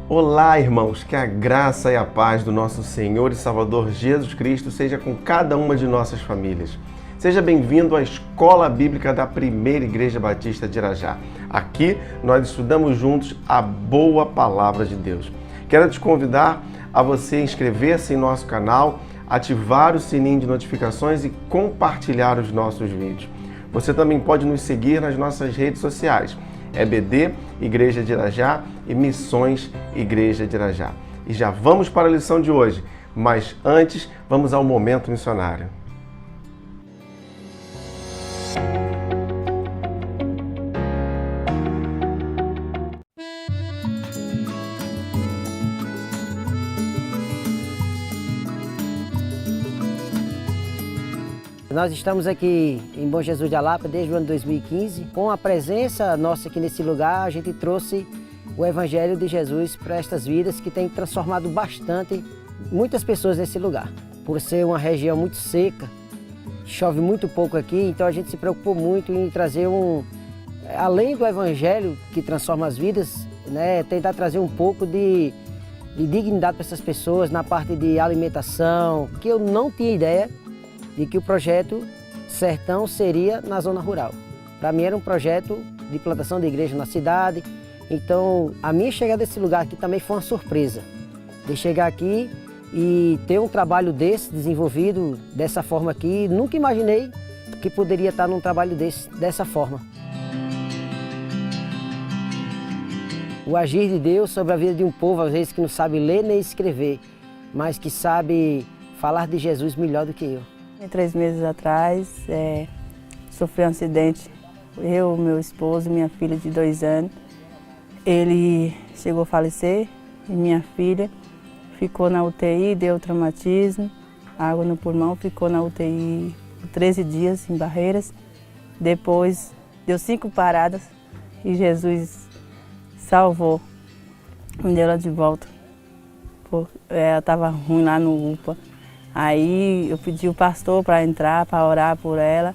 Olá, irmãos, que a graça e a paz do nosso Senhor e Salvador Jesus Cristo seja com cada uma de nossas famílias. Seja bem-vindo à Escola Bíblica da Primeira Igreja Batista de Irajá. Aqui nós estudamos juntos a boa palavra de Deus. Quero te convidar a você inscrever-se em nosso canal, ativar o sininho de notificações e compartilhar os nossos vídeos. Você também pode nos seguir nas nossas redes sociais. EBD, Igreja de Irajá e Missões Igreja de Irajá. E já vamos para a lição de hoje, mas antes vamos ao momento missionário. Nós estamos aqui em Bom Jesus de Alapa desde o ano 2015. Com a presença nossa aqui nesse lugar, a gente trouxe o Evangelho de Jesus para estas vidas que tem transformado bastante muitas pessoas nesse lugar. Por ser uma região muito seca, chove muito pouco aqui, então a gente se preocupou muito em trazer além do Evangelho que transforma as vidas, tentar trazer um pouco de dignidade para essas pessoas na parte de alimentação, que eu não tinha ideia de que o projeto Sertão seria na zona rural. Para mim era um projeto de plantação de igreja na cidade, então a minha chegada nesse lugar aqui também foi uma surpresa, de chegar aqui e ter um trabalho desse desenvolvido dessa forma aqui. Nunca imaginei que poderia estar num trabalho dessa forma. O agir de Deus sobre a vida de um povo, às vezes que não sabe ler nem escrever, mas que sabe falar de Jesus melhor do que eu. 3 meses atrás, sofri um acidente. Eu, meu esposo e minha filha de 2 anos. Ele chegou a falecer e minha filha ficou na UTI, deu traumatismo, água no pulmão, ficou na UTI por 13 dias em Barreiras. Depois deu 5 paradas e Jesus salvou, me deu ela de volta. Ela estava ruim lá no UPA. Aí eu pedi o pastor para entrar, para orar por ela.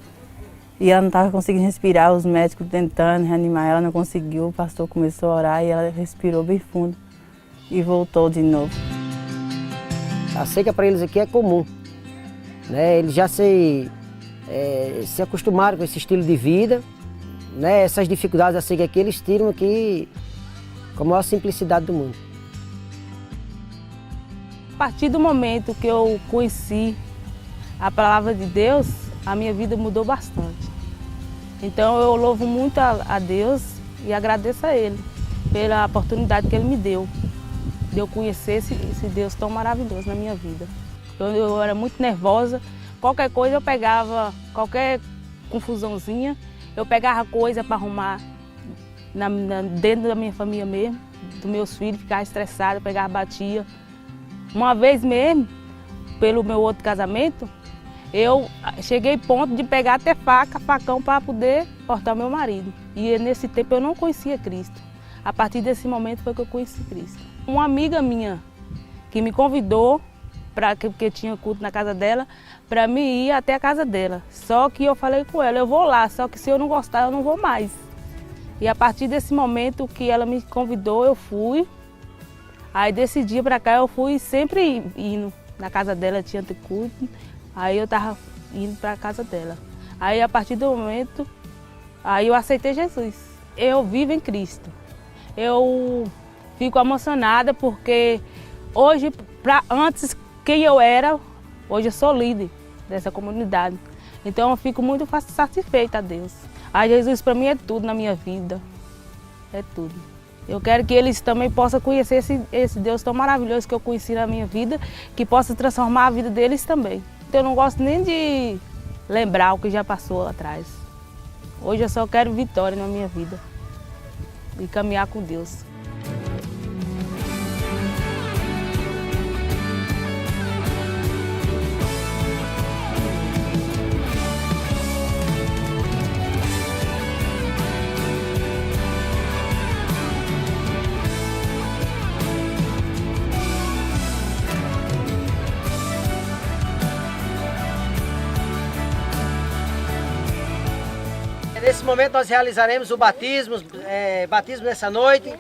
E ela não estava conseguindo respirar, os médicos tentando reanimar ela, não conseguiu. O pastor começou a orar e ela respirou bem fundo e voltou de novo. A seca para eles aqui é comum, Eles já se acostumaram com esse estilo de vida, Essas dificuldades da seca aqui eles tiram aqui com a maior simplicidade do mundo. A partir do momento que eu conheci a palavra de Deus, a minha vida mudou bastante. Então eu louvo muito a Deus e agradeço a Ele pela oportunidade que Ele me deu de eu conhecer esse Deus tão maravilhoso na minha vida. Eu era muito nervosa, qualquer coisa eu pegava, qualquer confusãozinha, eu pegava coisa para arrumar dentro da minha família mesmo, dos meus filhos, ficava estressada, eu pegava, batia. Uma vez mesmo, pelo meu outro casamento, eu cheguei ao ponto de pegar até facão para poder cortar o meu marido. E nesse tempo eu não conhecia Cristo. A partir desse momento foi que eu conheci Cristo. Uma amiga minha que me convidou, porque tinha culto na casa dela, para mim ir até a casa dela. Só que eu falei com ela, eu vou lá, só que se eu não gostar eu não vou mais. E a partir desse momento que ela me convidou, eu fui. Aí desse dia para cá eu fui sempre indo na casa dela, tinha culto, aí eu estava indo para a casa dela. Aí a partir do momento, aí eu aceitei Jesus. Eu vivo em Cristo. Eu fico emocionada porque hoje, antes quem eu era, hoje eu sou líder dessa comunidade. Então eu fico muito satisfeita a Deus. A Jesus para mim é tudo na minha vida, é tudo. Eu quero que eles também possam conhecer esse Deus tão maravilhoso que eu conheci na minha vida, que possa transformar a vida deles também. Então eu não gosto nem de lembrar o que já passou atrás. Hoje eu só quero vitória na minha vida e caminhar com Deus. Nesse momento nós realizaremos o batismo nessa noite.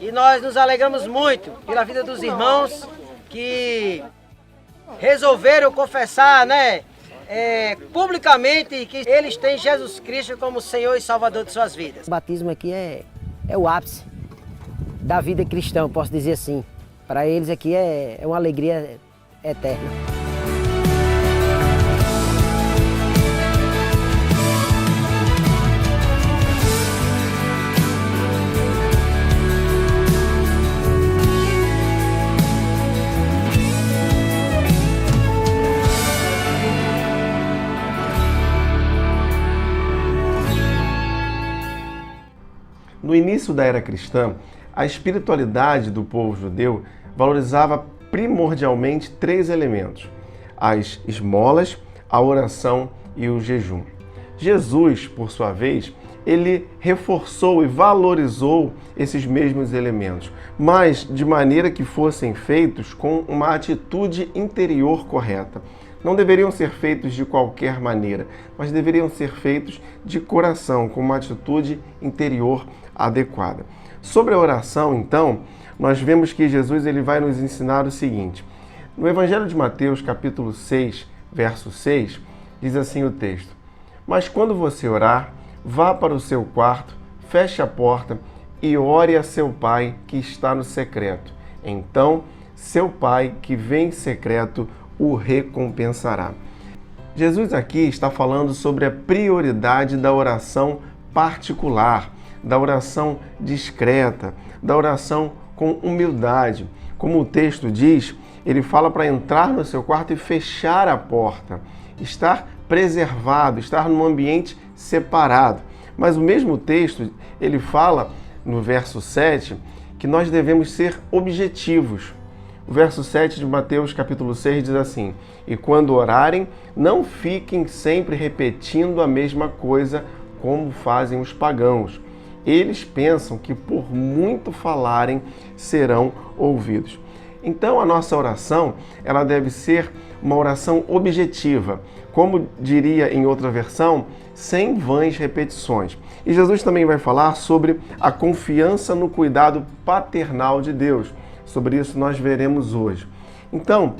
E nós nos alegramos muito pela vida dos irmãos que resolveram confessar, publicamente que eles têm Jesus Cristo como Senhor e Salvador de suas vidas. O batismo aqui é o ápice da vida cristã, posso dizer assim. Para eles aqui é uma alegria eterna. No início da era cristã, a espiritualidade do povo judeu valorizava primordialmente 3 elementos: as esmolas, a oração e o jejum. Jesus, por sua vez, ele reforçou e valorizou esses mesmos elementos, mas de maneira que fossem feitos com uma atitude interior correta. Não deveriam ser feitos de qualquer maneira, mas deveriam ser feitos de coração, com uma atitude interior adequada. Sobre a oração, então, nós vemos que Jesus ele vai nos ensinar o seguinte. No Evangelho de Mateus, capítulo 6, verso 6, diz assim o texto: "Mas quando você orar, vá para o seu quarto, feche a porta e ore a seu Pai que está no secreto. Então, seu Pai que vem em secreto o recompensará." Jesus aqui está falando sobre a prioridade da oração particular, da oração discreta, da oração com humildade. Como o texto diz, ele fala para entrar no seu quarto e fechar a porta, estar preservado, estar num ambiente separado. Mas o mesmo texto, ele fala no verso 7 que nós devemos ser objetivos. O verso 7 de Mateus capítulo 6 diz assim: "E quando orarem, não fiquem sempre repetindo a mesma coisa como fazem os pagãos. Eles pensam que por muito falarem serão ouvidos." Então a nossa oração, ela deve ser uma oração objetiva, como diria em outra versão, sem vãs repetições. E Jesus também vai falar sobre a confiança no cuidado paternal de Deus. Sobre isso nós veremos hoje. Então,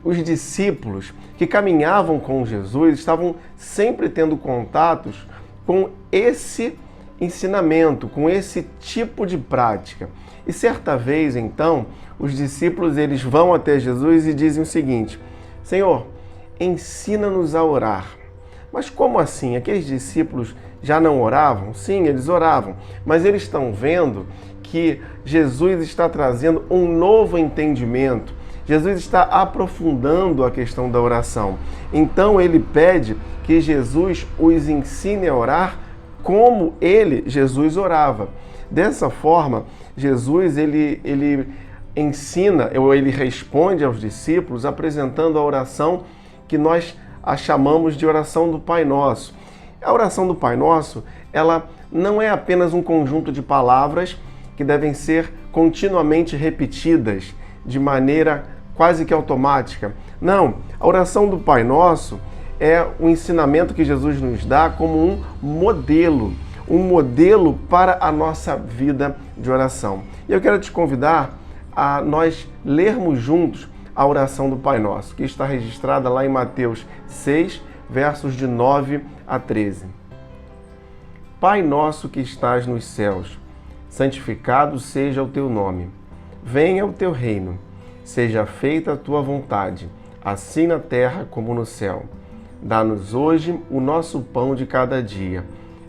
os discípulos que caminhavam com Jesus estavam sempre tendo contatos com esse ensinamento, com esse tipo de prática. E certa vez, então, os discípulos eles vão até Jesus e dizem o seguinte: "Senhor, ensina-nos a orar." Mas como assim? Aqueles discípulos já não oravam? Sim, eles oravam, mas eles estão vendo que Jesus está trazendo um novo entendimento. Jesus está aprofundando a questão da oração. Então ele pede que Jesus os ensine a orar como Jesus orava. Dessa forma, Jesus ele ensina, ou ele responde aos discípulos apresentando a oração que nós a chamamos de oração do Pai Nosso. A oração do Pai Nosso, ela não é apenas um conjunto de palavras que devem ser continuamente repetidas de maneira quase que automática. Não, a oração do Pai Nosso é o ensinamento que Jesus nos dá como um modelo para a nossa vida de oração. E eu quero te convidar a nós lermos juntos a oração do Pai Nosso, que está registrada lá em Mateus 6, versos de 9 a 13. Pai nosso que estás nos céus, santificado seja o teu nome. Venha o teu reino. Seja feita a tua vontade, assim na terra como no céu. Dá-nos hoje o nosso pão de cada dia.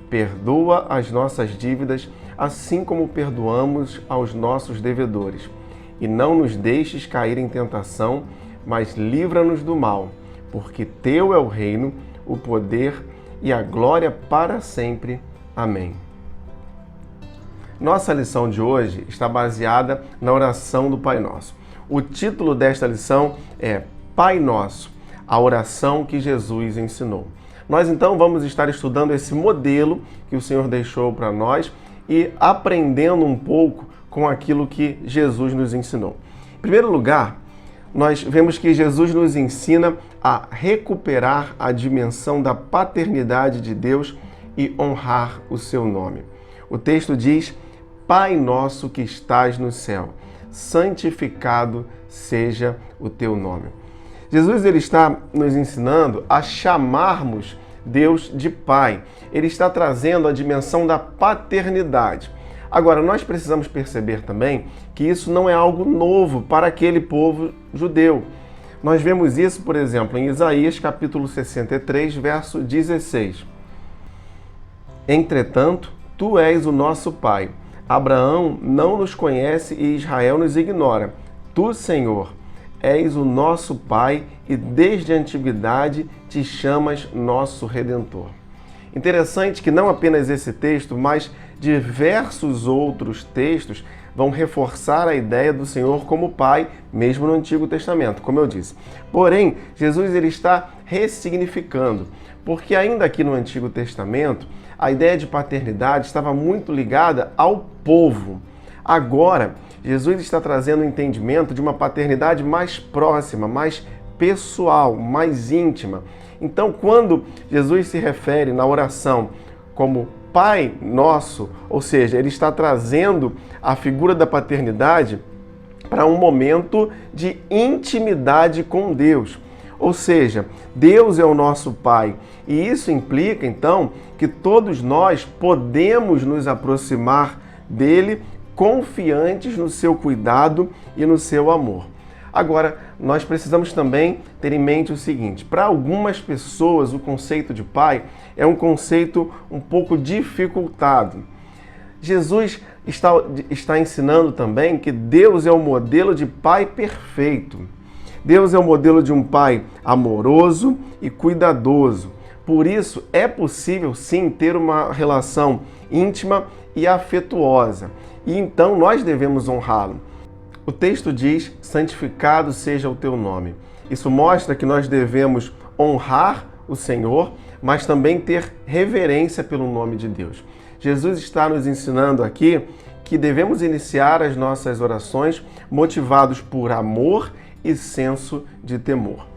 Perdoa as nossas dívidas, assim como perdoamos aos nossos devedores. E não nos deixes cair em tentação, mas livra-nos do mal, porque teu é o reino, o poder e a glória para sempre. Amém. Nossa lição de hoje está baseada na oração do Pai Nosso. O título desta lição é Pai Nosso, a oração que Jesus ensinou. Nós então vamos estar estudando esse modelo que o Senhor deixou para nós e aprendendo um pouco com aquilo que Jesus nos ensinou. Em primeiro lugar, nós vemos que Jesus nos ensina a recuperar a dimensão da paternidade de Deus e honrar o seu nome. O texto diz: Pai nosso que estás no céu, santificado seja o teu nome. Jesus ele está nos ensinando a chamarmos Deus de Pai. Ele está trazendo a dimensão da paternidade. Agora, nós precisamos perceber também que isso não é algo novo para aquele povo judeu. Nós vemos isso, por exemplo, em Isaías capítulo 63, verso 16. Entretanto, tu és o nosso Pai. Abraão não nos conhece e Israel nos ignora. Tu, Senhor, és o nosso Pai e desde a antiguidade te chamas nosso Redentor. Interessante que não apenas esse texto, mas diversos outros textos vão reforçar a ideia do Senhor como Pai, mesmo no Antigo Testamento, como eu disse. Porém, Jesus ele está ressignificando, porque ainda aqui no Antigo Testamento, a ideia de paternidade estava muito ligada ao povo. Agora, Jesus está trazendo o entendimento de uma paternidade mais próxima, mais pessoal, mais íntima. Então, quando Jesus se refere na oração como Pai Nosso, ou seja, ele está trazendo a figura da paternidade para um momento de intimidade com Deus. Ou seja, Deus é o nosso Pai. E isso implica, então, que todos nós podemos nos aproximar dele confiantes no seu cuidado e no seu amor. Agora, nós precisamos também ter em mente o seguinte: para algumas pessoas, o conceito de pai é um conceito um pouco dificultado. Jesus está ensinando também que Deus é o modelo de pai perfeito. Deus é o modelo de um pai amoroso e cuidadoso. Por isso, é possível sim ter uma relação íntima e afetuosa. E então nós devemos honrá-lo. O texto diz: santificado seja o teu nome. Isso mostra que nós devemos honrar o Senhor, mas também ter reverência pelo nome de Deus. Jesus está nos ensinando aqui que devemos iniciar as nossas orações motivados por amor e senso de temor.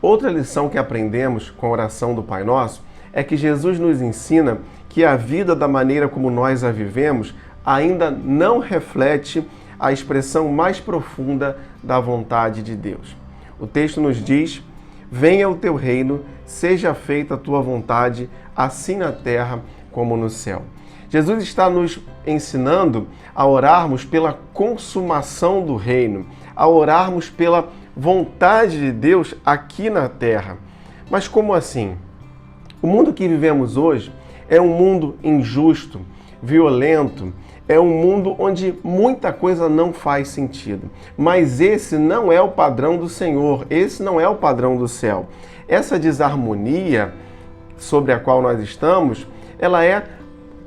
Outra lição que aprendemos com a oração do Pai Nosso é que Jesus nos ensina que a vida da maneira como nós a vivemos ainda não reflete a expressão mais profunda da vontade de Deus. O texto nos diz: venha o teu reino, seja feita a tua vontade, assim na terra como no céu. Jesus está nos ensinando a orarmos pela consumação do reino, a orarmos pela vontade de Deus aqui na terra. Mas como assim? O mundo que vivemos hoje é um mundo injusto, violento, é um mundo onde muita coisa não faz sentido. Mas esse não é o padrão do Senhor, esse não é o padrão do céu. Essa desarmonia sobre a qual nós estamos, ela é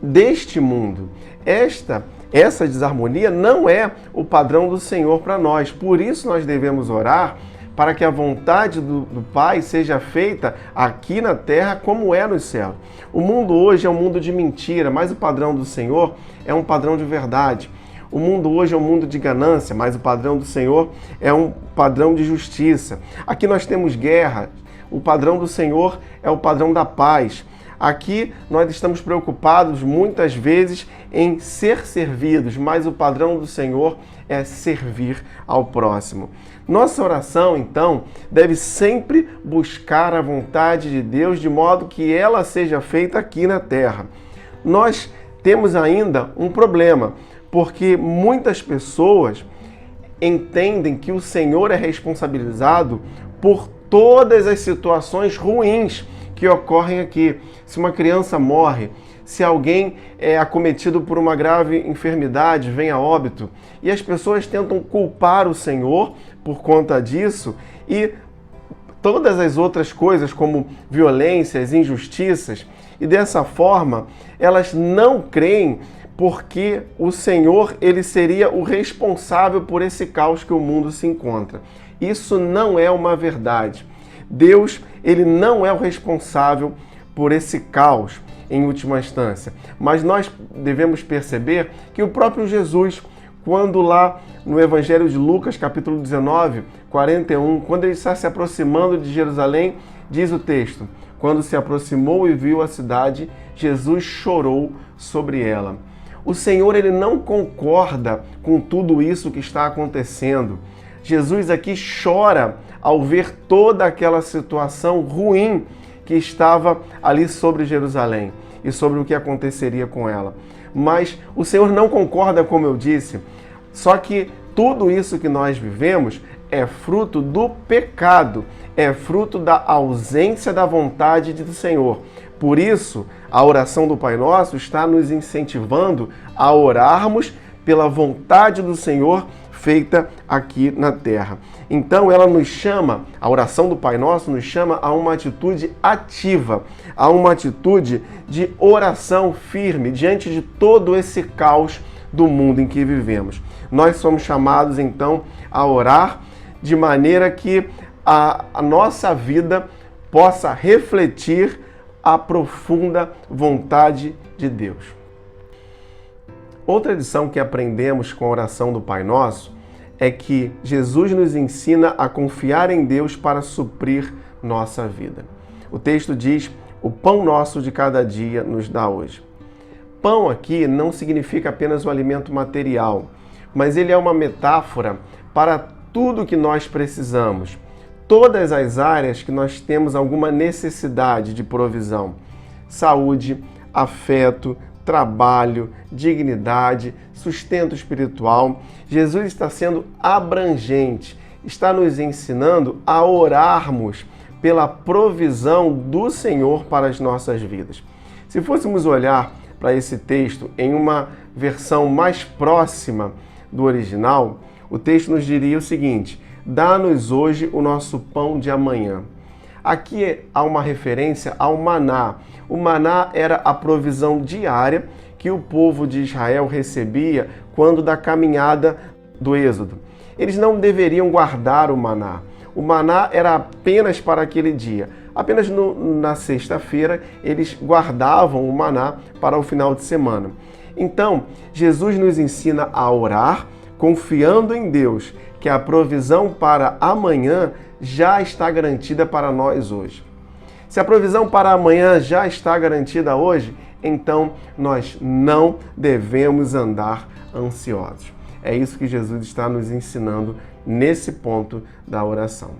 deste mundo. Essa desarmonia não é o padrão do Senhor para nós. Por isso nós devemos orar para que a vontade do Pai seja feita aqui na terra como é no céu. O mundo hoje é um mundo de mentira, mas o padrão do Senhor é um padrão de verdade. O mundo hoje é um mundo de ganância, mas o padrão do Senhor é um padrão de justiça. Aqui nós temos guerra, o padrão do Senhor é o padrão da paz. Aqui nós estamos preocupados muitas vezes em ser servidos, mas o padrão do Senhor é servir ao próximo. Nossa oração, então, deve sempre buscar a vontade de Deus de modo que ela seja feita aqui na terra. Nós temos ainda um problema, porque muitas pessoas entendem que o Senhor é responsabilizado por todas as situações ruins que ocorrem aqui. Se uma criança morre, se alguém é acometido por uma grave enfermidade, vem a óbito, e as pessoas tentam culpar o Senhor por conta disso, e todas as outras coisas como violências, injustiças, e dessa forma elas não creem porque o Senhor ele seria o responsável por esse caos que o mundo se encontra. Isso não é uma verdade. Deus, ele não é o responsável por esse caos em última instância. Mas nós devemos perceber que o próprio Jesus, quando lá no Evangelho de Lucas, capítulo 19, 41, quando ele está se aproximando de Jerusalém, diz o texto: quando se aproximou e viu a cidade, Jesus chorou sobre ela. o Senhor ele não concorda com tudo isso que está acontecendo. Jesus aqui chora ao ver toda aquela situação ruim que estava ali sobre Jerusalém e sobre o que aconteceria com ela. Mas o Senhor não concorda, como eu disse, só que tudo isso que nós vivemos é fruto do pecado, é fruto da ausência da vontade do Senhor. Por isso, a oração do Pai Nosso está nos incentivando a orarmos pela vontade do Senhor feita aqui na terra. Então ela nos chama, a oração do Pai Nosso nos chama a uma atitude ativa, a uma atitude de oração firme diante de todo esse caos do mundo em que vivemos. Nós somos chamados então a orar de maneira que a nossa vida possa refletir a profunda vontade de Deus. Outra lição que aprendemos com a oração do Pai Nosso é que Jesus nos ensina a confiar em Deus para suprir nossa vida. O texto diz: o pão nosso de cada dia nos dá hoje. Pão aqui não significa apenas o alimento material, mas ele é uma metáfora para tudo que nós precisamos. Todas as áreas que nós temos alguma necessidade de provisão. Saúde, afeto, trabalho, dignidade, sustento espiritual. Jesus está sendo abrangente, está nos ensinando a orarmos pela provisão do Senhor para as nossas vidas. Se fôssemos olhar para esse texto em uma versão mais próxima do original, o texto nos diria o seguinte: dá-nos hoje o nosso pão de amanhã. Aqui há uma referência ao maná. O maná era a provisão diária que o povo de Israel recebia quando da caminhada do Êxodo. Eles não deveriam guardar o maná. O maná era apenas para aquele dia. Apenas na sexta-feira eles guardavam o maná para o final de semana. Então, Jesus nos ensina a orar confiando em Deus, que a provisão para amanhã já está garantida para nós hoje. Se a provisão para amanhã já está garantida hoje, então nós não devemos andar ansiosos. É isso que Jesus está nos ensinando nesse ponto da oração.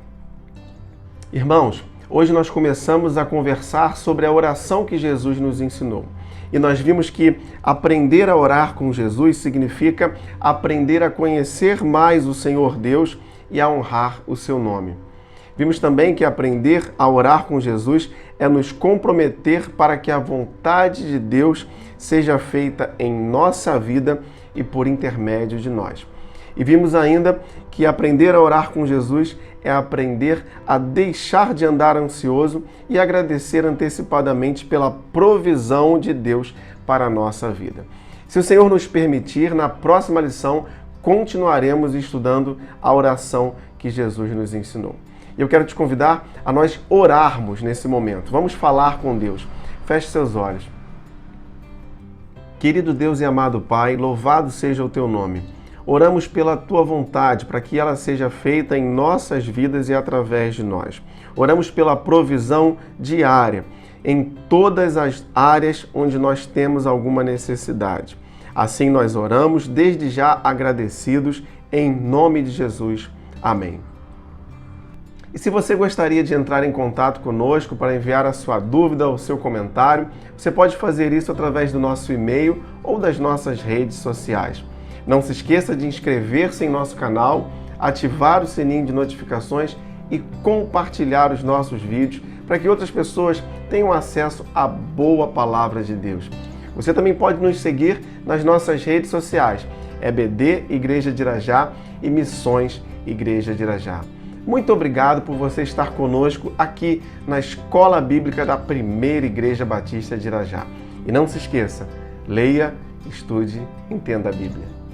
Irmãos, hoje nós começamos a conversar sobre a oração que Jesus nos ensinou. E nós vimos que aprender a orar com Jesus significa aprender a conhecer mais o Senhor Deus e a honrar o seu nome. Vimos também que aprender a orar com Jesus é nos comprometer para que a vontade de Deus seja feita em nossa vida e por intermédio de nós. E vimos ainda que aprender a orar com Jesus é aprender a deixar de andar ansioso e agradecer antecipadamente pela provisão de Deus para a nossa vida. Se o Senhor nos permitir, na próxima lição continuaremos estudando a oração que Jesus nos ensinou. E eu quero te convidar a nós orarmos nesse momento. Vamos falar com Deus. Feche seus olhos. Querido Deus e amado Pai, louvado seja o teu nome. Oramos pela tua vontade, para que ela seja feita em nossas vidas e através de nós. Oramos pela provisão diária, em todas as áreas onde nós temos alguma necessidade. Assim nós oramos, desde já agradecidos, em nome de Jesus. Amém. E se você gostaria de entrar em contato conosco para enviar a sua dúvida ou seu comentário, você pode fazer isso através do nosso e-mail ou das nossas redes sociais. Não se esqueça de inscrever-se em nosso canal, ativar o sininho de notificações e compartilhar os nossos vídeos para que outras pessoas tenham acesso à boa palavra de Deus. Você também pode nos seguir nas nossas redes sociais, EBD Igreja de Irajá e Missões Igreja de Irajá. Muito obrigado por você estar conosco aqui na Escola Bíblica da Primeira Igreja Batista de Irajá. E não se esqueça, leia, estude, entenda a Bíblia.